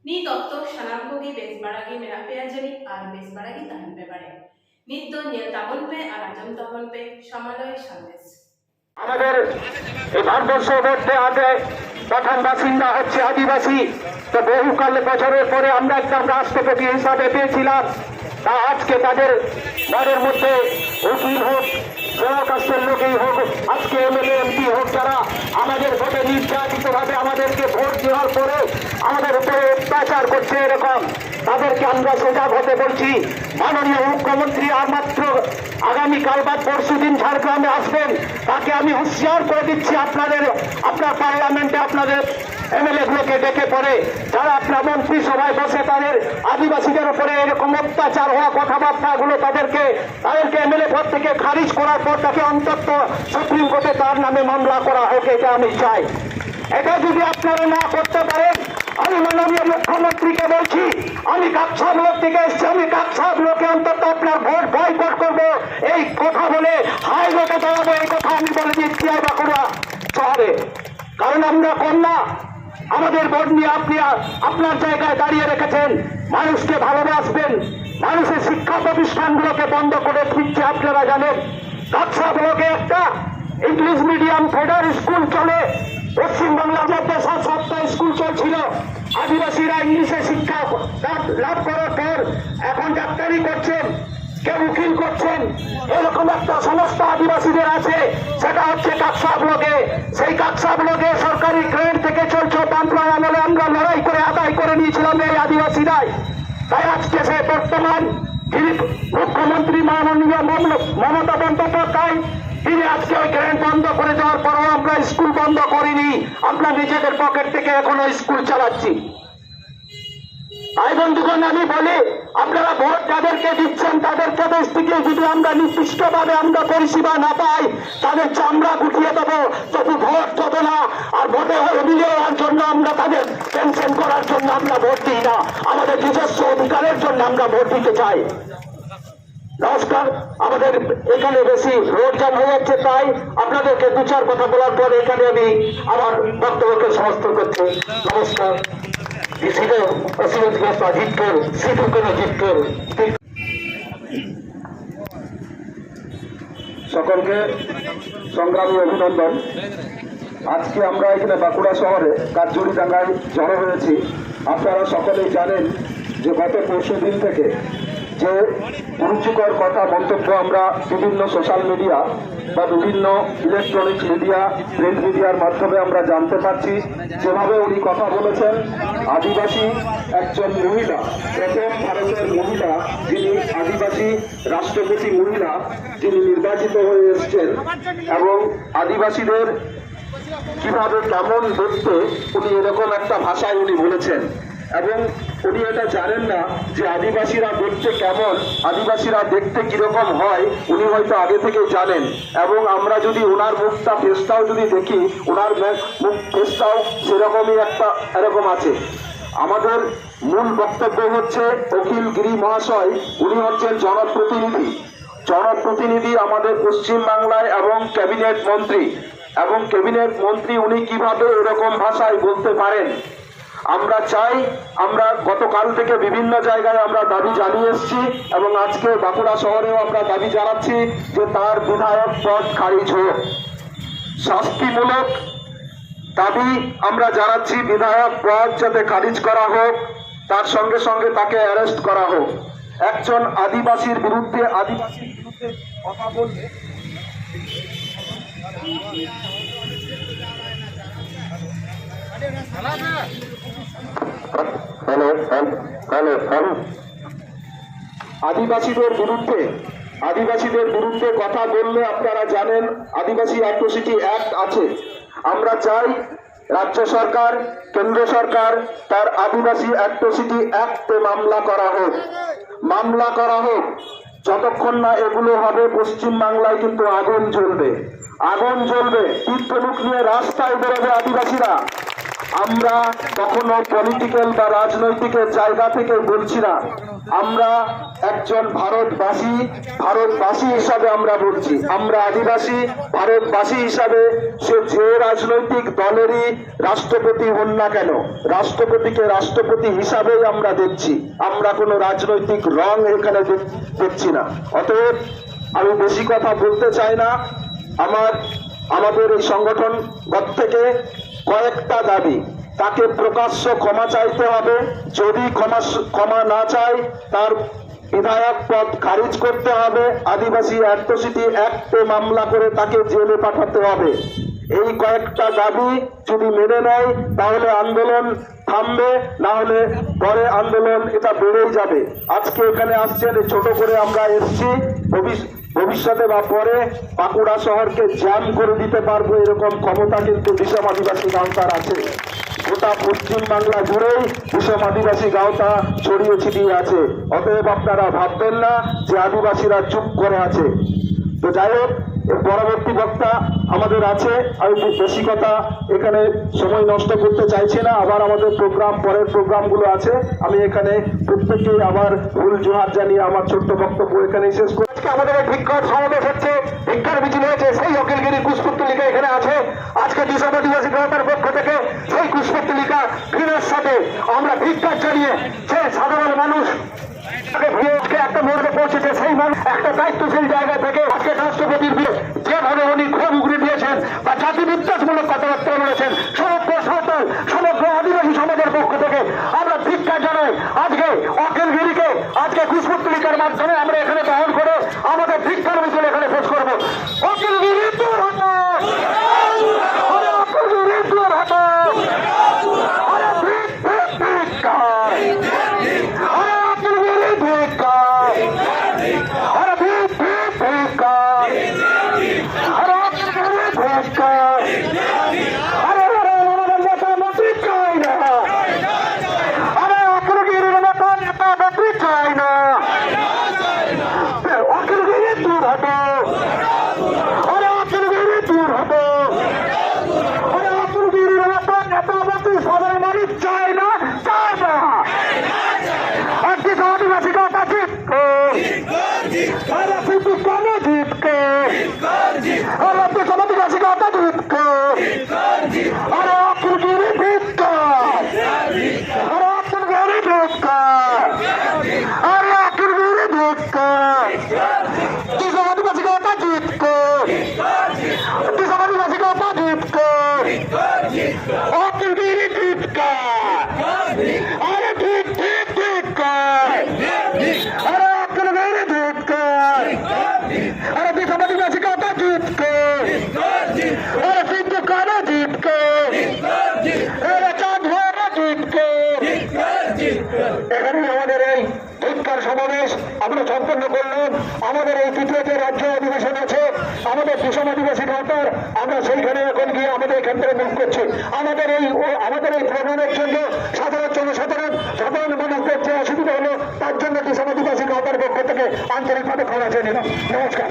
ᱱᱤᱛ ᱚᱠᱛᱚ ᱥᱟᱱᱟᱢ ᱠᱚᱜᱮ ᱵᱮᱥ ᱵᱟᱲᱟ ᱜᱮ ᱢᱮᱱᱟᱜ ᱯᱮᱭᱟ ᱡᱟᱹᱱᱤᱡ ᱟᱨ ᱵᱮᱥ ᱵᱟᱲᱟ ᱜᱮ ᱛᱟᱦᱮᱱ ᱯᱮ ᱵᱟᱲᱮ। ᱱᱤᱛ ᱫᱚ ᱧᱮᱞ ᱛᱟᱵᱚᱱ ᱯᱮ আর আঁজম তাবন পে সমালয় সন্দেশ। আমাদের এই ভারতবর্ষের মধ্যে আগে প্রথম বাসিন্দা হচ্ছে আদিবাসী। তো বহুকাল বছরের পরে আমরা একদম রাষ্ট্রপতি হিসাবে পেয়েছিলাম। তা আজকে তাদের ঘরের মধ্যে উকিল হোক, জনকাশের লোকই হোক, আজকে এমএলএ এমপি হোক, যারা আমাদের ভোটে নির্যাতিত ভাবে আমাদেরকে ভোট দেওয়ার পরে আমাদের উপরে অত্যাচার করছে, এরকম তাদেরকে আমরা সজাগ হতে বলছি। মাননীয় মুখ্যমন্ত্রী আর মাত্র আগামীকাল বা পরশু দিন ঝাড়গ্রামে আসবেন। তাকে আমি হুঁশিয়ার করে দিচ্ছি, আপনার পার্লামেন্টে আপনাদের এমএলএ গুলোকে ডেকে পড়ে যারা আপনার মন্ত্রিসভায় বসে তাদের আদিবাসীদের উপরে এরকম অত্যাচার হওয়া কথাবার্তাগুলো তাদেরকে এমএলএ পদ থেকে খারিজ করার পর তাকে অন্তত সুপ্রিম কোর্টে তার নামে মামলা করা হোক, এটা আমি চাই। এটা যদি আপনারা না করতে পারেন, আমি মাননীয় মুখ্যমন্ত্রীকে বলছি, আমি কাকসা ব্লক থেকে এসছি, আমি কাকসা ব্লকে অন্তত আপনার ভোট বয়কট করবো। এই কথা বলে হাই ভোটে দাঁড়াবো, এই কথা আমি বলে দিচ্ছি বাঁকুড়া শহরে। কারণ আমরা কন্যা, আমাদের ভোট নিয়ে আপনি আপনার জায়গায় দাঁড়িয়ে রেখেছেন। মানুষকে ভালোবাসবেন, মানুষের শিক্ষা প্রতিষ্ঠানগুলোকে বন্ধ করে দিচ্ছে। আপনারা জানেন কাকসা ব্লকে একটা ইংলিশ মিডিয়াম ফেডার স্কুল চলে। পশ্চিমবাংলার মধ্যে 7-8টা স্কুল চলছিল। আদিবাসীরা ইংলিশে শিক্ষা লাভ করার পর এখন ডাক্তারি করছেন, কেউ উকিল করছেন। এরকম একটা সংস্থা আদিবাসীদের আছে, সেটা হচ্ছে কাকসা ব্লকে। সেই কাকসা ব্লকে সরকারি গ্রান্ট থেকে চলছে। বামফ্রন্ট আমলে আমরা লড়াই করে আদায় করে নিয়েছিলাম এই আদিবাসীরাই। তাই আজকে সে বর্তমান মুখ্যমন্ত্রী মাননীয় মমতা বন্দ্যোপাধ্যায়, তিনি আজকে ওই গ্রান্ট বন্ধ করে দেওয়ার পরও আমরা স্কুল বন্ধ করিনি, আমরা নিজেদের পকেট থেকে এখনো স্কুল চালাচ্ছি। ভাই বন্ধুগণ, আমি বলি আপনারা ভোট যাদেরকে দিচ্ছেন তাদের প্রদেশ থেকে যদি আমরা নির্দিষ্টভাবে আমরা পরিষেবা না পাই, তাদের চামড়া গুটিয়ে দেবো। তবু ভোট দেবো না। আর ভোটে অভিযোগ হওয়ার জন্য আমরা তাদের পেনশন করার জন্য আমরা ভোট দিই না, আমাদের নিজস্ব অধিকারের জন্য আমরা ভোট দিতে চাই। নমস্কার। আমাদের এখানে বেশি রোড জ্যাম হয়ে যাচ্ছে, তাই আপনাদেরকে 2-4 কথা বলার পর এখানে আমি আমার বক্তব্যকে সমাপ্ত করছি। নমস্কার। সকলকে সংগ্রামী অভিনন্দন। আজকে আমরা এখানে বাঁকুড়া শহরে কাঠজুড়িডাঙ্গায় জড়ো হয়েছি। আপনারা সকলেই জানেন যে গত পরশু দিন থেকে যে রুচিকর কথা মন্তব্য আমরা বিভিন্ন সোশ্যাল মিডিয়া বা বিভিন্ন ইলেকট্রনিক্স মিডিয়া, প্রিন্ট মিডিয়ার মাধ্যমে আমরা জানতে পারছি। যেভাবে উনি কথা বলেছেন, আদিবাসী একজন মহিলা, প্রথম ভারতের মহিলা যিনি আদিবাসী রাষ্ট্রপতি মহিলা, যিনি নির্বাচিত হয়ে এসছেন, এবং আদিবাসীদের কিভাবে কেমন দেখতে উনি এরকম একটা ভাষায় উনি বলেছেন। এবং উনি এটা জানেন না যে আদিবাসীরা দেখতে কেমন, আদিবাসীরা দেখতে কিরকম হয়, উনি হয়তো আগে থেকে জানেন। এবং আমরা যদি ওনার মুখটা ফেসটাও যদি দেখি, ওনার মুখ ফেসটাও সেরকমই একটা এরকম আছে। আমাদের মূল বক্তব্য হচ্ছে অখিল গিরি মহাশয়, উনি হচ্ছেন জনপ্রতিনিধি আমাদের পশ্চিমবাংলায় এবং ক্যাবিনেট মন্ত্রী, উনি কিভাবে এরকম ভাষায় বলতে পারেন। আমরা চাই, আমরা গতকাল থেকে বিভিন্ন জায়গায় আমরা দাবি জানিয়ে এসেছি এবং আজকে বাঁকুড়া শহরেও আমরা দাবি জানাচ্ছি যে তার বিধায়ক পদ খারিজ হোক। শাস্তিমূলক দাবি আমরা জানাচ্ছি, বিধায়ক পদ যাতে খারিজ করা হোক, তার সঙ্গে সঙ্গে তাকে অ্যারেস্ট করা হোক। একজন আদিবাসীর বিরুদ্ধে কথা বললে আদিবাসীদের বিরুদ্ধে কথা বললে আপনারা জানেন আদিবাসী অ্যাট্রোসিটি অ্যাক্ট আছে। আমরা চাই রাজ্য সরকার, কেন্দ্র সরকার তার আদিবাসী অ্যাট্রোসিটি অ্যাক্টে মামলা করা হোক। যতক্ষণ না এগুলো হবে, পশ্চিমবাংলায় কিন্তু আগুন জ্বলবে। তীর্থমুখ নিয়ে রাস্তায় বেরোবে আদিবাসীরা। আমরা কখনো পলিটিক্যাল বা রাজনৈতিকের জায়গা থেকে বলছি না, আমরা একজন ভারতবাসী হিসাবে আমরা বলছি। আমরা আদিবাসী ভারতবাসী হিসাবে সে যে রাজনৈতিক দলেরই রাষ্ট্রপতি হন না কেন, রাষ্ট্রপতিকে রাষ্ট্রপতি হিসাবেই আমরা দেখছি। আমরা কোনো রাজনৈতিক রং এখানে দেখছি না। অতএব আমি বেশি কথা বলতে চাই না। আমাদের এই সংগঠন থেকে কয়েকটা দাবি, তাকে প্রকাশ্য ক্ষমা চাইতে হবে। যদি ক্ষমা না চায় তার বিধায়ক পদ খারিজ করতে হবে। আদিবাসী অ্যাট্রোসিটি অ্যাক্টে মামলা করে তাকে জেলে পাঠাতে হবে। এই কয়েকটা দাবি যদি মেনে নেয় তাহলে আন্দোলন থামবে, না হলে পরে আন্দোলন এটা বেড়েই যাবে। আজকে এখানে আসছেন, ছোট করে আমরা এসছি, ভবিষ্যতে বা পরে বাঁকুড়া শহরকে জ্যাম করে দিতে পারবো এরকম ক্ষমতা কিন্তু বিষম আদিবাসী গাঁওতার আছে। গোটা পশ্চিম বাংলা জুড়েই বিষম আদিবাসী গাঁওতা ছড়িয়ে ছিটিয়ে আছে। অতএব আপনারা ভাববেন না যে আদিবাসীরা চুপ করে আছে। তো যাই হোক, পরবর্তী বক্তা আমাদের আছে। আমি বেশি কথা এখানে সময় নষ্ট করতে চাইছি না। আবার আমাদের পরের প্রোগ্রামগুলো আছে। আমি এখানে প্রত্যেককে আবার ফুল জোহার জানিয়ে আমার ছোট্ট বক্তব্য এখানে শেষ করি। আজকে আমাদের এই ভিক্ষার সমাবেশ হচ্ছে, ভিক্ষার মিছিল হয়েছে, সেই অখিলগিরি কুশপুত্তলিকা এখানে আছে। আজকে বিষম আদিবাসী গাঁওতার পক্ষ থেকে সেই কুশপুত্তলিকা ভিড়ের সাথে আমরা ভিক্ষার জানিয়ে সে সাধারণ মানুষ একটা মোড়ে পৌঁছেছে, সেই মানুষ একটা দায়িত্বশীল জায়গা থেকে আজকে রাষ্ট্রপতির যেভাবে উনি ক্ষোভ উগড়ে দিয়েছেন বা জাতি বিদ্বেষমূলক কথাবার্তা বলেছেন, সমগ্র আদিবাসী সমাজের পক্ষ থেকে আমরা ভিক্ষা জানাই। আজকে অখিলগিরিকে আজকে কুশপুত্তলিকার মাধ্যমে আমরা এখানে বহন করে আমাদের ভিক্ষার মিছিল এখানে শেষ করবো। অখিলগিরি দূর হটো, অখিলগিরি দূর হটো, সমাবেশ আমরা সম্পন্ন করলাম। আমাদের এই তৃতীয় যে রাজ্য অধিবেশন আছে আমাদের বিষম আদিবাসী গাঁওতার, আমরা সেইখানে এখন গিয়ে আমাদের এখান থেকে মুখ করছি। আমাদের এই প্রোগ্রামের জন্য সাধারণ মানুষদের যে অসুবিধা হলো তার জন্য বিষম আদিবাসী গাঁওতার পক্ষ থেকে আন্তরিকভাবে ক্ষমা চেয়ে নিলাম। নমস্কার।